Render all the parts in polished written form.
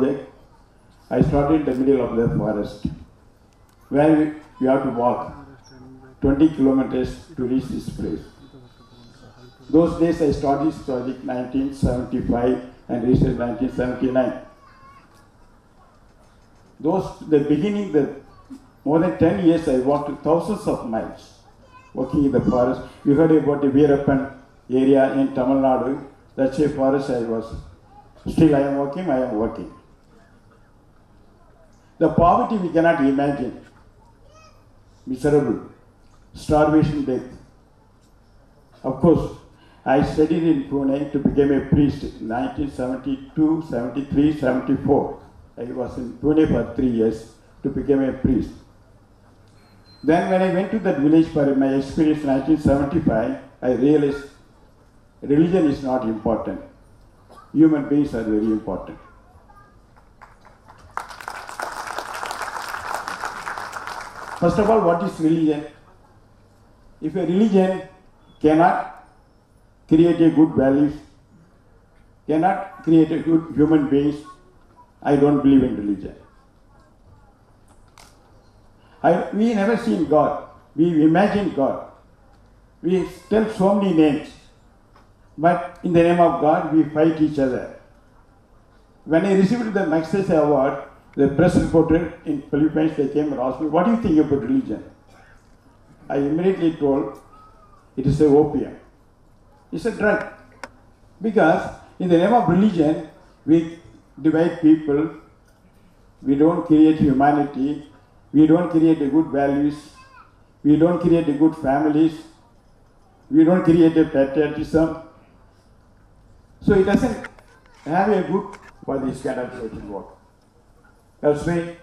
project. I started in the middle of the forest, where we have to walk 20 kilometers to reach this place. Those days I started this project 1975 and reached in 1979. The beginning, more than 10 years I walked thousands of miles, walking in the forest. You heard about the Veerappan area in Tamil Nadu. That's a forest I was. Still I am working. The poverty we cannot imagine. Miserable. Starvation, death. Of course, I studied in Pune to become a priest in 1972, 73, 74. I was in Pune for 3 years to become a priest. Then when I went to that village for my experience in 1975, I realized religion is not important. Human beings are very important. First of all, what is religion? If a religion cannot create a good values, cannot create a good human beings, I don't believe in religion. We never seen God. We imagine God. We tell so many names. But in the name of God, we fight each other. When I received the Magsaysay Award, the press reporter in Philippines, they came and asked me, what do you think about religion? I immediately told, it is a opium. It's a drug. Because in the name of religion, we divide people, we don't create humanity, we don't create a good values, we don't create a good families, we don't create a patriotism. So it doesn't have a good for this kind of social work. That's why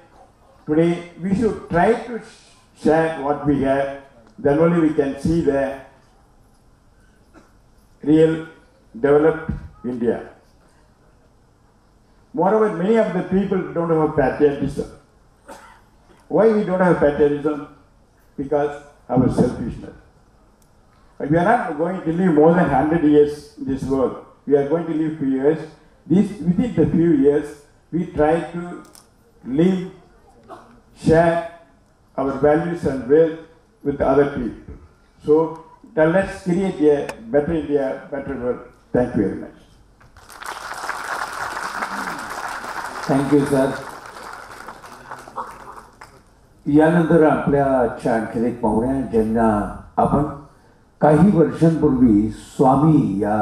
today we should try to share what we have, then only we can see the real developed India. Moreover, many of the people don't have patriotism. Why we don't have patriotism? Because of our selfishness. But we are not going to live more than 100 years in this world. We are going to live few years. Within the few years, we try to live, share our values and wealth with other people. So let's create a better India, better world. Thank you very much. Thank you, sir. यानंतर आपल्या आणखी एक पाहुण्या ज्यांना आपण काही वर्षांपूर्वी स्वामी या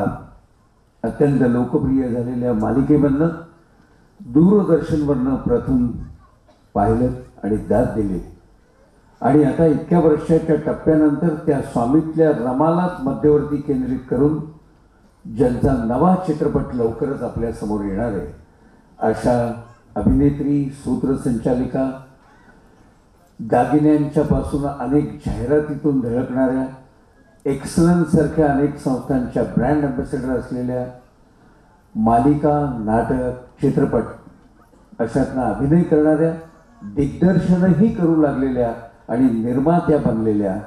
अत्यंत लोकप्रिय झालेल्या मालिकेमधनं दूरदर्शनवरनं प्रथम पाहिलं आणि दाद दिली आणि आता इतक्या वर्षाच्या टप्प्यानंतर त्या स्वामीतल्या रमालाच मध्यवर्ती केंद्रित करून ज्यांचा नवा चित्रपट लवकरच आपल्या समोर येणार आहे अशा अभिनेत्री सूत्रसंचालिका दागिन्यांच्या पासून अनेक जाहिरातीतून झळकणाऱ्या एक्सलन्स सारख्या अनेक संस्थांच्या ब्रँड अँबॅसेडर असलेल्या मालिका नाटक चित्रपट अशातनं अभिनय करणाऱ्या दिग्दर्शनही करू लागलेल्या आणि निर्मात्या बनलेल्या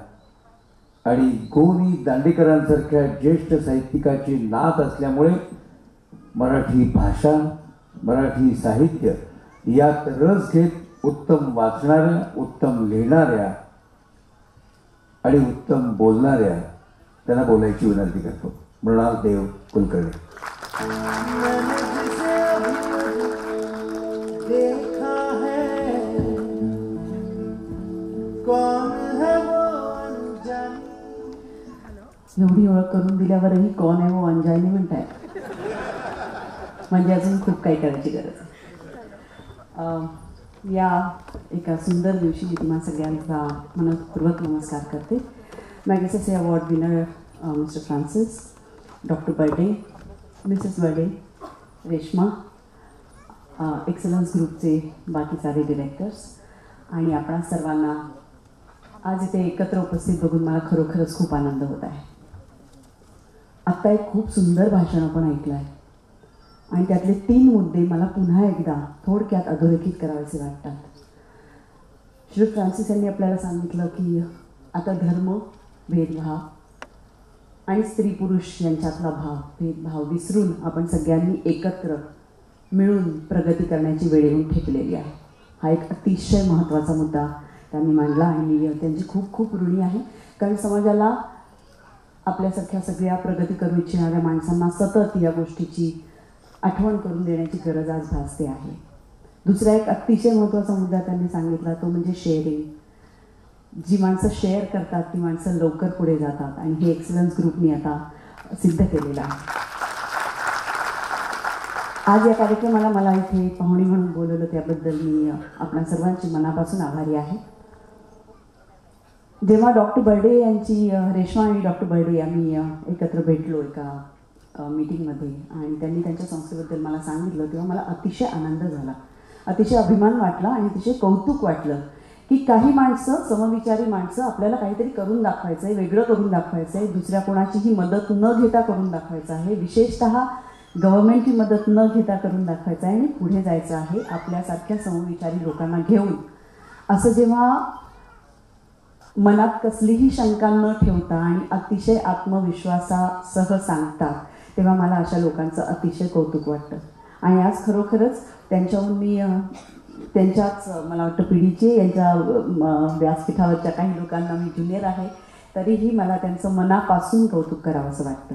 आणि गोनी दांडेकरांसारख्या ज्येष्ठ साहित्यिकाची नात असल्यामुळे मराठी भाषा मराठी साहित्य यात रस घेत उत्तम वाचणाऱ्या उत्तम लिहिणाऱ्या आणि उत्तम बोलणाऱ्या त्यांना बोलायची विनंती करतो. मृणाल देव कुलकर्णी. एवढी ओळख करून दिल्यावरही कोण आहे वो अंजानी म्हणताय म्हणजे अजून खूप काही करायची गरज आहे. या एका सुंदर दिवशी मी तुम्हा सगळ्यांचा मनपूर्वक नमस्कार करते. Magsaysay award winner mister Francis, doctor Barde, mrs Barde, Reshma, excellence ग्रुपचे बाकी सारे डिरेक्टर्स आणि आपणा सर्वांना आज इथे एकत्र उपस्थित बघून मला खरोखरच खूप आनंद होत आहे. आत्ता एक खूप सुंदर भाषण आपण ऐकलं आहे आणि त्यातले 3 मुद्दे मला पुन्हा एकदा थोडक्यात अधोरेखित करावेसे वाटतात. श्री फ्रान्सिस यांनी आपल्याला सांगितलं की आता धर्म, भेदभाव आणि स्त्री पुरुष यांच्यातला भेदभाव विसरून आपण सगळ्यांनी एकत्र मिळून प्रगती करण्याची वेळ येऊन ठेपलेली आहे. हा एक अतिशय महत्त्वाचा मुद्दा त्यांनी मांडला आणि त्यांची खूप खूप ऋणी आहे. कारण समाजाला आपल्यासारख्या सगळ्या प्रगती करू इच्छिणाऱ्या माणसांना सतत या गोष्टीची आठवण करून देण्याची गरज आज भासते आहे. दुसरा एक अतिशय महत्त्वाचा मुद्दा त्यांनी सांगितला तो म्हणजे शेअरिंग. जी माणसं शेअर करतात ती माणसं लवकर पुढे जातात आणि हे एक्सलन्स ग्रुपनी आता सिद्ध केलेलं आहे. आज या कार्यक्रमाला मला इथे पाहुणी म्हणून बोलवलं त्याबद्दल मी आपल्या सर्वांची मनापासून आभारी आहे. जेव्हा डॉक्टर बर्डे यांची रेश्मा आणि डॉक्टर बर्डे आम्ही एकत्र भेटलो एका मीटिंगमध्ये आणि त्यांनी त्यांच्या संस्थेबद्दल मला सांगितलं तेव्हा मला अतिशय आनंद झाला, अतिशय अभिमान वाटला आणि अतिशय कौतुक वाटलं की काही माणसं, समविचारी माणसं आपल्याला काहीतरी करून दाखवायचं आहे, वेगळं करून दाखवायचं आहे, दुसऱ्या कोणाचीही मदत न घेता करून दाखवायचं आहे, विशेषतः गव्हर्नमेंटची मदत न घेता करून दाखवायचं आहे आणि पुढे जायचं आहे आपल्यासारख्या समविचारी लोकांना घेऊन. असं जेव्हा मनात कसलीही शंका न ठेवता आणि अतिशय आत्मविश्वासासह सांगतात तेव्हा मला अशा लोकांचं अतिशय कौतुक वाटतं. आणि आज खरोखरच त्यांच्याहून मी त्यांच्याच मला वाटतं पिढीचे यांच्या व्यासपीठावरच्या काही लोकांना मी ज्युनियर आहे, तरीही मला त्यांचं मनापासून कौतुक करावं असं वाटतं.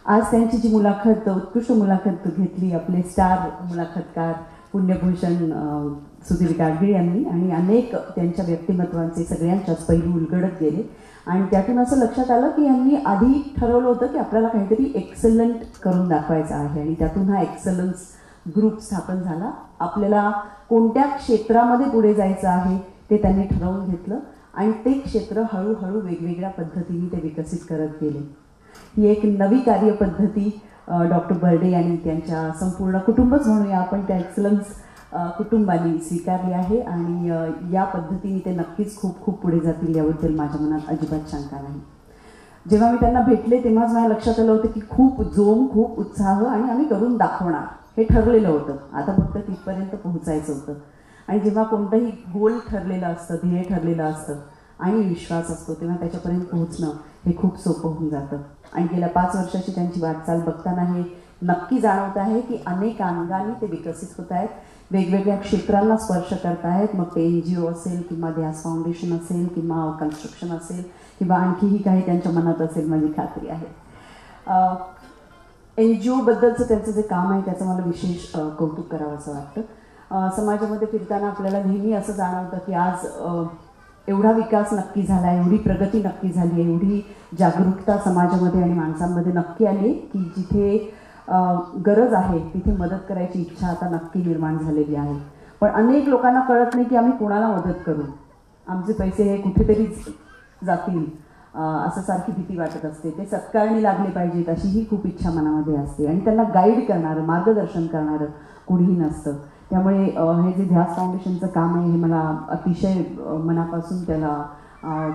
आज त्यांची जी मुलाखत, उत्कृष्ट मुलाखत घेतली आपले स्टार मुलाखतकार पुण्यभूषण सुधीर गाडगीळ यांनी आणि अनेक त्यांच्या व्यक्तिमत्वांचे सगळ्यांच्याच पैलू उलगडत गेले आणि त्यातून असं लक्षात आलं की यांनी आधी ठरवलं होतं की आपल्याला काहीतरी एक्सलंट करून दाखवायचं आहे आणि त्यातून हा एक्सलन्स ग्रुप स्थापन झाला. आपल्याला कोणत्या क्षेत्रामध्ये पुढे जायचं आहे ते त्यांनी ठरवून घेतलं आणि ते क्षेत्र हळूहळू वेगवेगळ्या पद्धतीने ते विकसित करत गेले. ही एक नवी कार्यपद्धती डॉक्टर बर्डे यांनी त्यांच्या संपूर्ण कुटुंबच म्हणूया आपण त्या एक्सलन्स कुटुंबाने स्वीकारली आहे आणि या पद्धतीने ते नक्कीच खूप खूप पुढे जातील याबद्दल माझ्या मनात अजिबात शंका नाही. जेव्हा मी त्यांना भेटले तेव्हाच माझ्या लक्षात आलं होतं की खूप जोम, खूप उत्साह आणि आम्ही करून दाखवणार हे ठरलेलं होतं. आता फक्त तिथपर्यंत पोहोचायचं होतं. आणि जेव्हा कोणतंही गोल ठरलेलं असतं, ध्येय ठरलेलं असतं आणि विश्वास असतो तेव्हा त्याच्यापर्यंत पोहोचणं हे खूप सोपं होऊन जातं. आणि गेल्या 5 वर्षाची त्यांची वाटचाल बघताना हे नक्की जाणवत आहे की अनेक अंगांनी ते विकसित होत आहेत, वेगवेगळ्या क्षेत्रांना स्पर्श करत आहेत. मग ते NGO असेल किंवा ध्यास फाउंडेशन असेल किंवा कन्स्ट्रक्शन असेल किंवा आणखीही काही त्यांच्या मनात असेल माझी खात्री आहे. NGOबद्दलचं त्यांचं जे काम आहे त्याचं मला विशेष कौतुक करावं असं वाटतं. समाजामध्ये फिरताना आपल्याला नेहमी असं जाणवतं की आज एवढा विकास नक्की झाला, एवढी प्रगती नक्की झाली, एवढी जागरूकता समाजामध्ये आणि माणसांमध्ये नक्की आली की जिथे गरज आहे तिथे मदत करायची इच्छा आता नक्की निर्माण झालेली आहे. पण अनेक लोकांना कळत नाही की आम्ही कोणाला मदत करू, आमचे पैसे हे कुठेतरी जातील असं सारखी भीती वाटत असते. ते सत्कारणी लागले पाहिजेत अशीही खूप इच्छा मनामध्ये असते आणि त्यांना गाईड करणारं, मार्गदर्शन करणारं कोणीही नसतं. त्यामुळे हे जे ध्यास फाउंडेशनचं काम आहे हे मला अतिशय मनापासून त्याला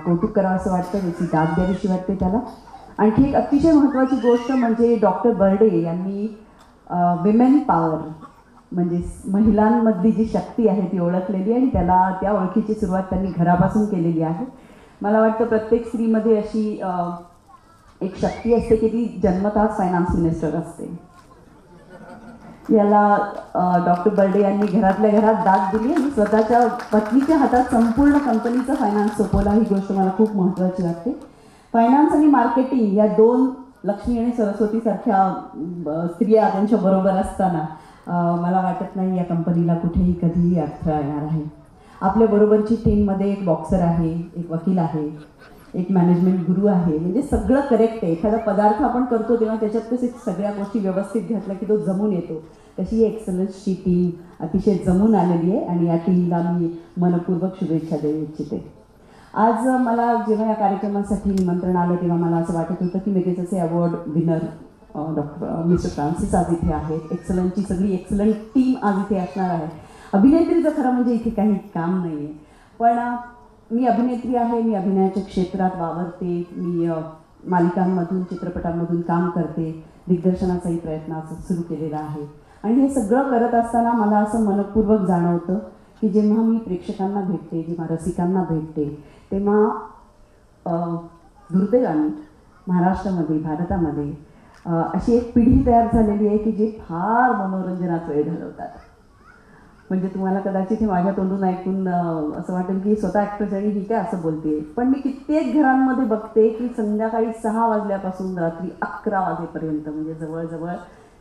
कौतुक करावं असं वाटतं, त्याची दाद द्यावीशी वाटते त्याला. आणखी एक अतिशय महत्त्वाची गोष्ट म्हणजे डॉक्टर बर्डे यांनी विमेन पॉवर म्हणजे महिलांमधली जी शक्ती आहे ती ओळखलेली आणि त्याला त्या ओळखीची सुरुवात त्यांनी घरापासून केलेली आहे. मला वाटतं प्रत्येक स्त्रीमध्ये अशी एक शक्ती असते की ती जन्मताच फायनान्स मिनिस्टर असते. याला डॉक्टर बर्डे यांनी घरातल्या घरात दाद दिली आणि स्वतःच्या पत्नीच्या हातात संपूर्ण कंपनीचं फायनान्स सोपवला. ही गोष्ट मला खूप महत्त्वाची वाटते. फायनान्स आणि मार्केटिंग या 2 लक्ष्मी आणि सरस्वतीसारख्या स्त्रिया त्यांच्या बरोबर असताना मला वाटत नाही या कंपनीला कुठेही कधीही अडथळा येणार आहे. आपल्या बरोबरची टीममध्ये एक बॉक्सर आहे, एक वकील आहे, एक मॅनेजमेंट गुरु आहे, म्हणजे सगळं करेक्ट आहे. एखादा पदार्थ आपण करतो तेव्हा त्याच्यात कसे सगळ्या गोष्टी व्यवस्थित घातल्या की तो जमून येतो, तशी ही एक्सलन्सची टीम अतिशय जमून आलेली आहे आणि या टीमला मी मनपूर्वक शुभेच्छा देऊ इच्छिते. आज मला जेव्हा या कार्यक्रमासाठी निमंत्रण आलं तेव्हा मला असं वाटत होतं की मेगेसचे award winner doctor mister Francis आज इथे आहेत. एक्सलन्सची सगळी एक्सलंट टीम आज इथे असणार आहे. अभिनेत्रीचं खरं म्हणजे इथे काही काम नाही आहे, पण मी अभिनेत्री आहे, मी अभिनयाच्या क्षेत्रात वावरते, मी मालिकांमधून चित्रपटांमधून काम करते, दिग्दर्शनाचाही प्रयत्न असं सुरू केलेला आहे. आणि हे सगळं करत असताना मला असं मनपूर्वक जाणवतं की जेव्हा मी प्रेक्षकांना भेटते, जेव्हा रसिकांना भेटते तेव्हा दुर्दैवाने महाराष्ट्रामध्ये, भारतामध्ये अशी एक पिढी तयार झालेली आहे की जे फार मनोरंजनात वेळ घालवतात. म्हणजे तुम्हाला कदाचित हे माझ्या तोंडून ऐकून असं वाटेल की स्वतः ॲक्ट्रेस आणि ही काय असं बोलते, पण मी कित्येक घरांमध्ये बघते की संध्याकाळी 6 वाजल्यापासून रात्री 11 वाजेपर्यंत म्हणजे जवळजवळ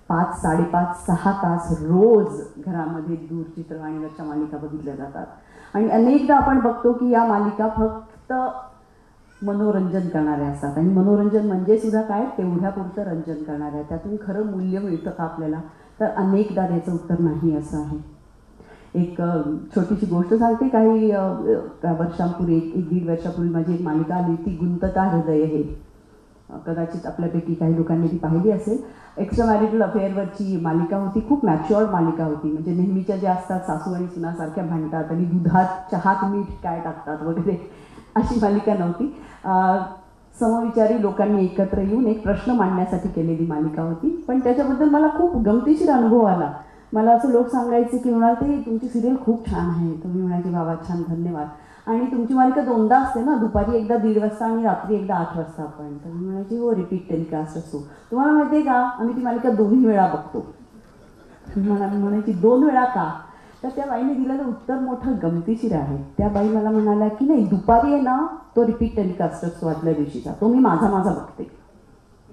5, 5.5, 6 तास रोज घरामध्ये दूरचित्रवाणीवरच्या मालिका बघितल्या जातात. आणि अनेकदा आपण बघतो की या मालिका फक्त मनोरंजन करणाऱ्या असतात. आणि मनोरंजन म्हणजे सुद्धा काय, तेवढ्यापुरतं रंजन करणाऱ्या. त्यातून खरं मूल्य मिळतं का आपल्याला, तर अनेकदा त्याचं उत्तर नाही असं आहे. एक छोटीशी गोष्ट सांगते. काही वर्षांपूर्वी, 1-1.5 वर्षापूर्वी माझी एक मालिका आली, ती गुंतता हृदय हे. कदाचित आपल्यापैकी काही लोकांनी ती पाहिली असेल. एक्स्ट्रा मॅरिटल अफेअरवरची मालिका होती. खूप मॅच्युअर्ड मालिका होती. म्हणजे नेहमीच्या ज्या असतात सासू आणि सुनासारख्या भांडतात आणि दुधात चहात मीठ काय टाकतात वगैरे, अशी मालिका नव्हती. समविचारी लोकांनी एकत्र येऊन एक प्रश्न मांडण्यासाठी केलेली मालिका होती. पण त्याच्याबद्दल मला खूप गमतीशीर अनुभव आला. मला असं लोक सांगायचे की म्हणाले, तुमची सिरियल खूप छान आहे. तुम्ही म्हणायचे बाबा छान, धन्यवाद. आणि तुमची मालिका 2दा असते ना, दुपारी एकदा 1:30 वाजता आणि रात्री एकदा 8 वाजता. आपण तर मी म्हणायची हो, रिपीट टेलिकास्ट असतो. तुम्हाला माहिती आहे का, आम्ही ती मालिका 2ही वेळा बघतो. म्हणायची 2 वेळा का, तर त्या बाईने दिलेलं उत्तर मोठं गमतीशीर आहे. त्या बाई मला म्हणाल्या की नाही, दुपारी आहे ना तो रिपीट टेलिकास्ट असतो आदल्या दिवशीचा, तो मी माझा बघते.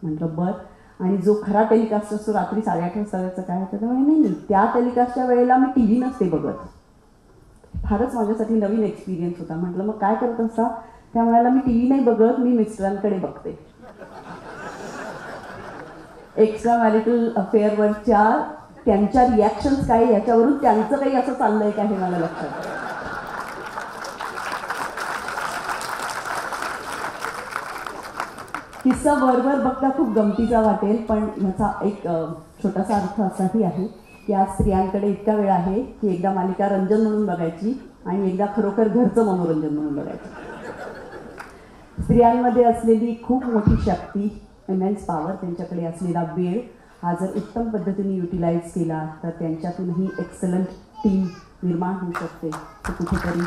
म्हटलं बरं, आणि जो खरा टेलिकास्ट असतो रात्री 8:30 वाजता त्याचं काय, तर नाही, त्या टेलिकास्टच्या वेळेला मी TV नसते बघत. फारच माझ्यासाठी नवीन एक्सपिरियन्स होता. म्हटलं मग काय करत असता, त्या म्हणाला मी TV नाही बघत, मी मिस्टरांकडे बघते. एक्स्ट्रा मॅरिटल अफेअरवरच्या त्यांच्या रिॲक्शन्स काय, याच्यावरून त्यांचं काही असं चाललंय का हे मला लक्षात. किस्सा बरोबर बघता खूप गमतीचा वाटेल, पण ह्याचा एक छोटासा अर्थ असाही आहे की आज स्त्रियांकडे इतका वेळ आहे की एकदा मालिका रंजन म्हणून बघायची आणि एकदा खरोखर घरचं मनोरंजन म्हणून बघायचं. स्त्रियांमध्ये असलेली खूप मोठी शक्ती, इमेन्स पॉवर, त्यांच्याकडे असलेला वेळ हा जर उत्तम पद्धतीने युटिलाइज केला तर त्यांच्यातूनही एक्सलंट टीम निर्माण होऊ शकते. तर कुठेतरी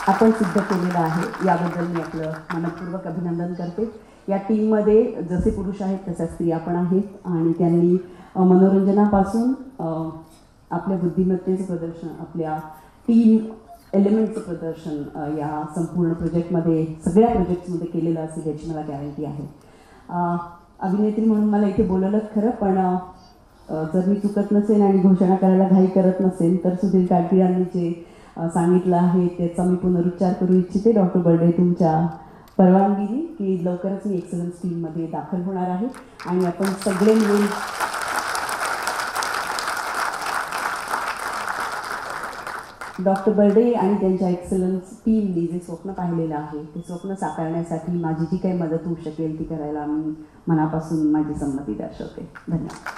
आपण सिद्ध केलेलं आहे. याबद्दल मी आपलं मनपूर्वक अभिनंदन करते. या टीममध्ये जसे पुरुष आहेत तशा स्त्रिया पण आहेत आणि त्यांनी मनोरंजनापासून आपल्या बुद्धिमत्तेचं प्रदर्शन, आपल्या टीम एलिमेंटचं प्रदर्शन या संपूर्ण प्रोजेक्टमध्ये, सगळ्या प्रोजेक्ट्समध्ये केलेलं असेल याची मला गॅरंटी आहे. अभिनेत्री म्हणून मला इथे बोलवलं खरं, पण जर मी चुकत नसेल आणि घोषणा करायला घाई करत नसेल तर सुधीर काटपिळांनी जे सांगितलं आहे त्याचा मी पुनरुच्चार करू इच्छिते. डॉक्टर बर्डे, तुमच्या परवानगीने की लवकरच मी एक्सलन्स टीममध्ये दाखल होणार आहे आणि आपण सगळे मिळून डॉक्टर बर्डे आणि त्यांच्या एक्सलन्स टीमने जे स्वप्न पाहिलेलं आहे ते स्वप्न साकारण्यासाठी माझी जी काही मदत होऊ शकेल ती करायला मी मनापासून माझी संमती दर्शवते. धन्यवाद.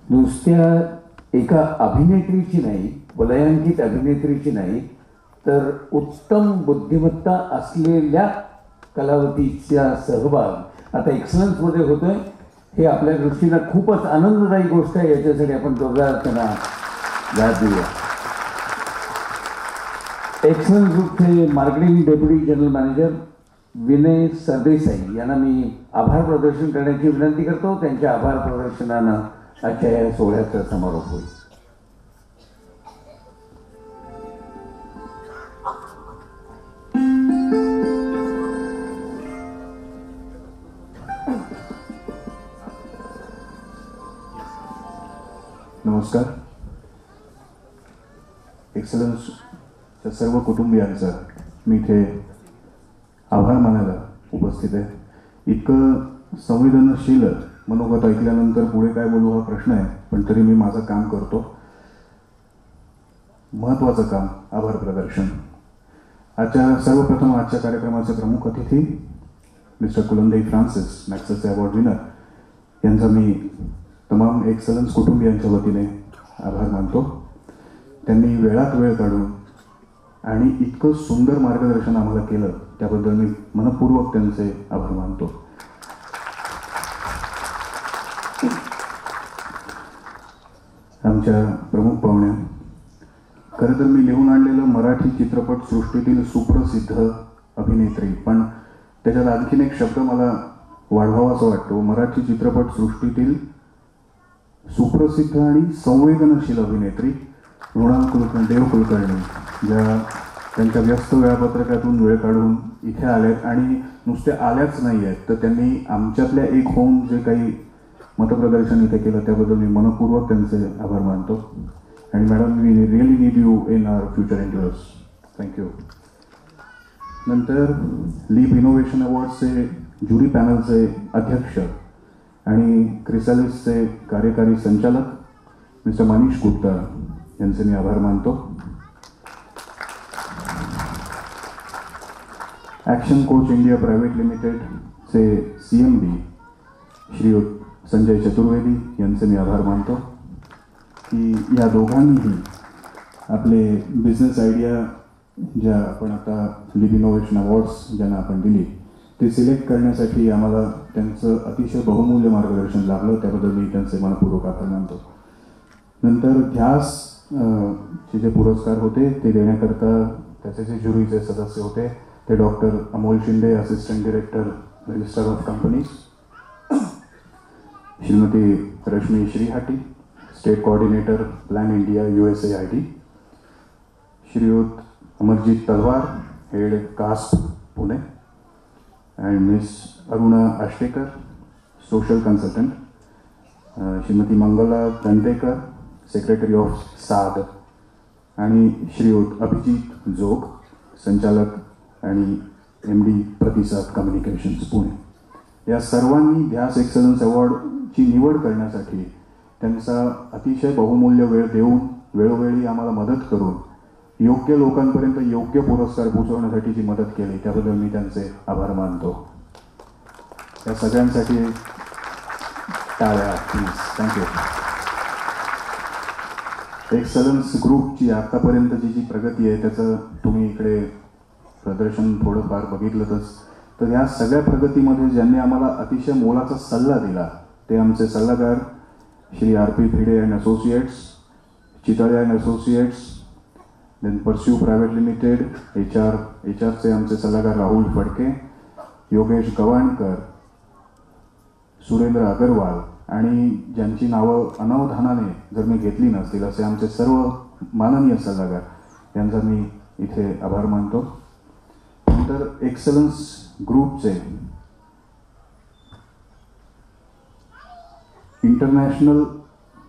नुसत्या एका अभिनेत्रीची नाही, वलयांकित अभिनेत्रीची नाही, तर उत्तम बुद्धिमत्ता असलेल्या कलावतीचा सहभाग आता एक्सलन्समध्ये होतोय. हे आपल्या दृष्टीनं खूपच आनंददायी गोष्ट आहे. याच्यासाठी आपण जोरदार त्यांना दाद देऊया. एक्सलन्स ग्रुपचे marketing deputy general manager Vinay Sardesai यांना मी आभार प्रदर्शन करण्याची विनंती करतो. त्यांच्या आभार प्रदर्शनानं आजच्या या सोहळ्याचा समारोप होईल. नमस्कार. एक्सलन्सच्या सर्व कुटुंबियांचा मी इथे आभार मानायला उपस्थित आहे. इतकं संवेदनशील मनोगत ऐकल्यानंतर पुढे काय बोलू हा प्रश्न आहे, पण तरी मी माझं काम करतो. महत्त्वाचं काम, आभार प्रदर्शन. सर्वप्रथम आजच्या कार्यक्रमाचे प्रमुख अतिथी mister Kulandai Francis, Magsaysay award winner, यांचा मी तमाम एक्सलन्स कुटुंबियांच्या वतीने आभार मानतो. त्यांनी वेळात वेळ काढून आणि इतकं सुंदर मार्गदर्शन आम्हाला केलं त्याबद्दल मी मनपूर्वक त्यांचे आभार मानतो. आमच्या प्रमुख पाहुण्या खरं तर मी लिहून आणलेलं मराठी चित्रपटसृष्टीतील सुप्रसिद्ध अभिनेत्री, पण त्याच्यात आणखीन एक शब्द मला वाढवावासा वाटतो. मराठी चित्रपटसृष्टीतील सुप्रसिद्ध आणि संवेदनशील अभिनेत्री मृणाल देव कुलकर्णी, ज्या त्यांच्या व्यस्त वेळापत्रकातून वेळ काढून इथे आल्यात आणि नुसते आल्याच नाही आहेत, तर त्यांनी आमच्यातल्या एक होऊन जे काही मतप्रदर्शन इथे केलं त्याबद्दल मी मनपूर्वक त्यांचे आभार मानतो. आणि madam, we really need you in our future endeavours. Thank you. नंतर लीप इनोव्हेशन अवॉर्ड्सचे ज्युरी पॅनलचे अध्यक्ष आणि क्रिसालिसचे कार्यकारी संचालक मिस्टर मनीष गुप्ता यांचे मी आभार मानतो. ॲक्शन कोच इंडिया प्रायव्हेट लिमिटेडचे CMD श्री संजय चतुर्वेदी यांचे मी आभार मानतो की या दोघांनीही आपले बिझनेस आयडिया ज्या आपण आता लिप इनोव्हेशन अवॉर्ड्स ज्यांना आपण दिली ते सिलेक्ट करण्यासाठी आम्हाला त्यांचं अतिशय बहुमूल्य मार्गदर्शन लाभलं, त्याबद्दल मी त्यांचे मनपूर्वक आभार मानतो. नंतर ध्यास चे जे पुरस्कार होते ते देण्याकरता त्याचे जे ज्युरीचे सदस्य होते ते doctor Amol Shinde, assistant director register of companies, Shrimati Rashmi Shrihati, state coordinator plan India USAID, Shriyut Amarjeet Talwar, head cast Pune, and miss Aruna Ashtekar, social consultant, Shrimati Mangala Dantekar, secretary of साद, आणि श्रीयुत अभिजित जोग, संचालक आणि MD प्रतिसाद कम्युनिकेशन्स पुणे. या सर्वांनी ध्यास एक्सलन्स अवॉर्डची निवड करण्यासाठी त्यांचा अतिशय बहुमूल्य वेळ देऊन वेळोवेळी आम्हाला मदत करून योग्य लोकांपर्यंत योग्य पुरस्कार पोहोचवण्यासाठी जी मदत केली त्याबद्दल मी त्यांचे आभार मानतो. या सगळ्यांसाठी टाळ्या प्लीज. थँक्यू. एक्सलन्स ग्रुपची आतापर्यंतची जी प्रगती आहे त्याचं तुम्ही इकडे प्रदर्शन थोडंफार बघितलंच, तर या सगळ्या प्रगतीमध्ये ज्यांनी आम्हाला अतिशय मोलाचा सल्ला दिला ते आमचे सल्लागार Shri RP Bhide and associates, Chitale and associates, then pursue private limited, HR चे आमचे सल्लागार राहुल फडके, योगेश गवाणकर, सुरेंद्र अगरवाल, आणि ज्यांची नावं अनावधानाने जर मी घेतली नसतील असे आमचे सर्व माननीय सल्लागार यांचा मी इथे आभार मानतो. नंतर एक्सलन्स ग्रुपचे इंटरनॅशनल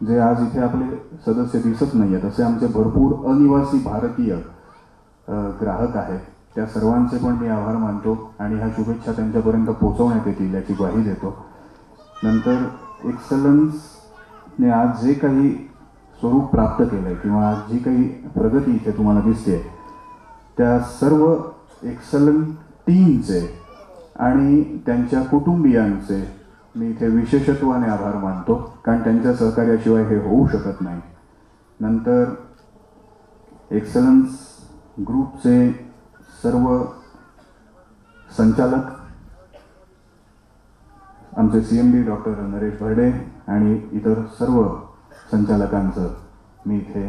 जे आज इथे आपले सदस्य दिसत नाही आहेत असे आमचे भरपूर अनिवासी भारतीय ग्राहक आहेत, त्या सर्वांचे पण मी आभार मानतो आणि ह्या शुभेच्छा त्यांच्यापर्यंत पोहोचवण्यात येतील याची ग्वाही देतो. नंतर एक्सलन्सने आज जे काही स्वरूप प्राप्त केलं आहे किंवा आज जी काही प्रगती इथे तुम्हाला दिसते त्या सर्व एक्सलंट टीमचे आणि त्यांच्या कुटुंबियांचे मी इथे विशेषत्वाने आभार मानतो, कारण त्यांच्या सहकार्याशिवाय हे होऊ शकत नाही. नंतर एक्सलन्स ग्रुपचे सर्व संचालक आमचे CMD डॉक्टर नरेश भरडे आणि इतर सर्व संचालकांचं मी इथे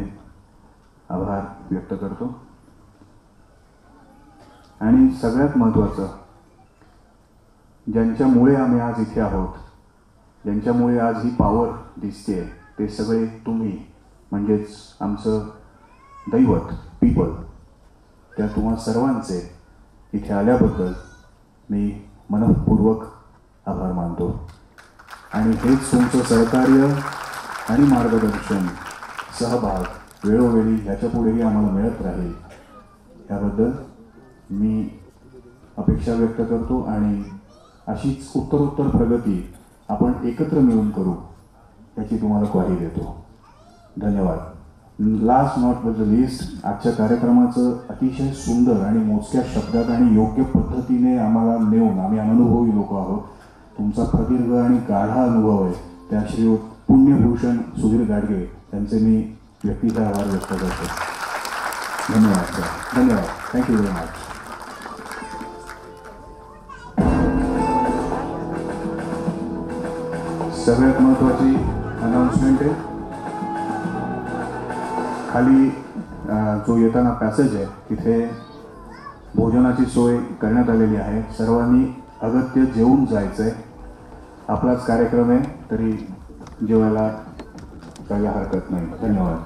आभार व्यक्त करतो. आणि सगळ्यात महत्त्वाचं, ज्यांच्यामुळे आम्ही आज इथे आहोत, ज्यांच्यामुळे आज ही पॉवर दिसते, ते सगळे तुम्ही, म्हणजेच आमचं दैवत पीपल. त्या तुम्हा सर्वांचे इथे आल्याबद्दल मी मनःपूर्वक आभार मानतो आणि हेच तुमचं सहकार्य आणि मार्गदर्शन, सहभाग वेळोवेळी ह्याच्या पुढेही आम्हाला मिळत राहील याबद्दल मी अपेक्षा व्यक्त करतो आणि अशीच उत्तरोत्तर प्रगती आपण एकत्र मिळून करू याची तुम्हाला ग्वाही देतो. धन्यवाद. Last not but the list, आजच्या कार्यक्रमाचं अतिशय सुंदर आणि मोजक्या शब्दात आणि योग्य पद्धतीने आम्हाला नेऊन, आम्ही अनुभवी लोक आहोत, तुमचा प्रदीर्घ आणि गाढा अनुभव आहे त्या श्री पुण्यभूषण सुधीर गाडगे यांचे मी व्यक्तिगत आभार व्यक्त करतो. धन्यवाद सर. धन्यवाद. Thank you very much. सगळ्यात महत्त्वाची अनाउन्समेंट आहे, खाली जो येताना पॅसेज आहे तिथे भोजनाची सोय करण्यात आलेली आहे. सर्वांनी अगत्य जेवून जायचं आहे. आपलाच कार्यक्रम आहे तरी जेवायला जायला हरकत नाही. धन्यवाद.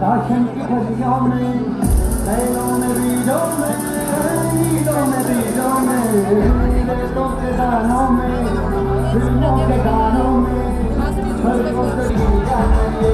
राशन की गलियों में, बैलों में, बीजों में, ईदों में, बीजों में, रेतों के दानों में, फिल्मों के गानों में, हर को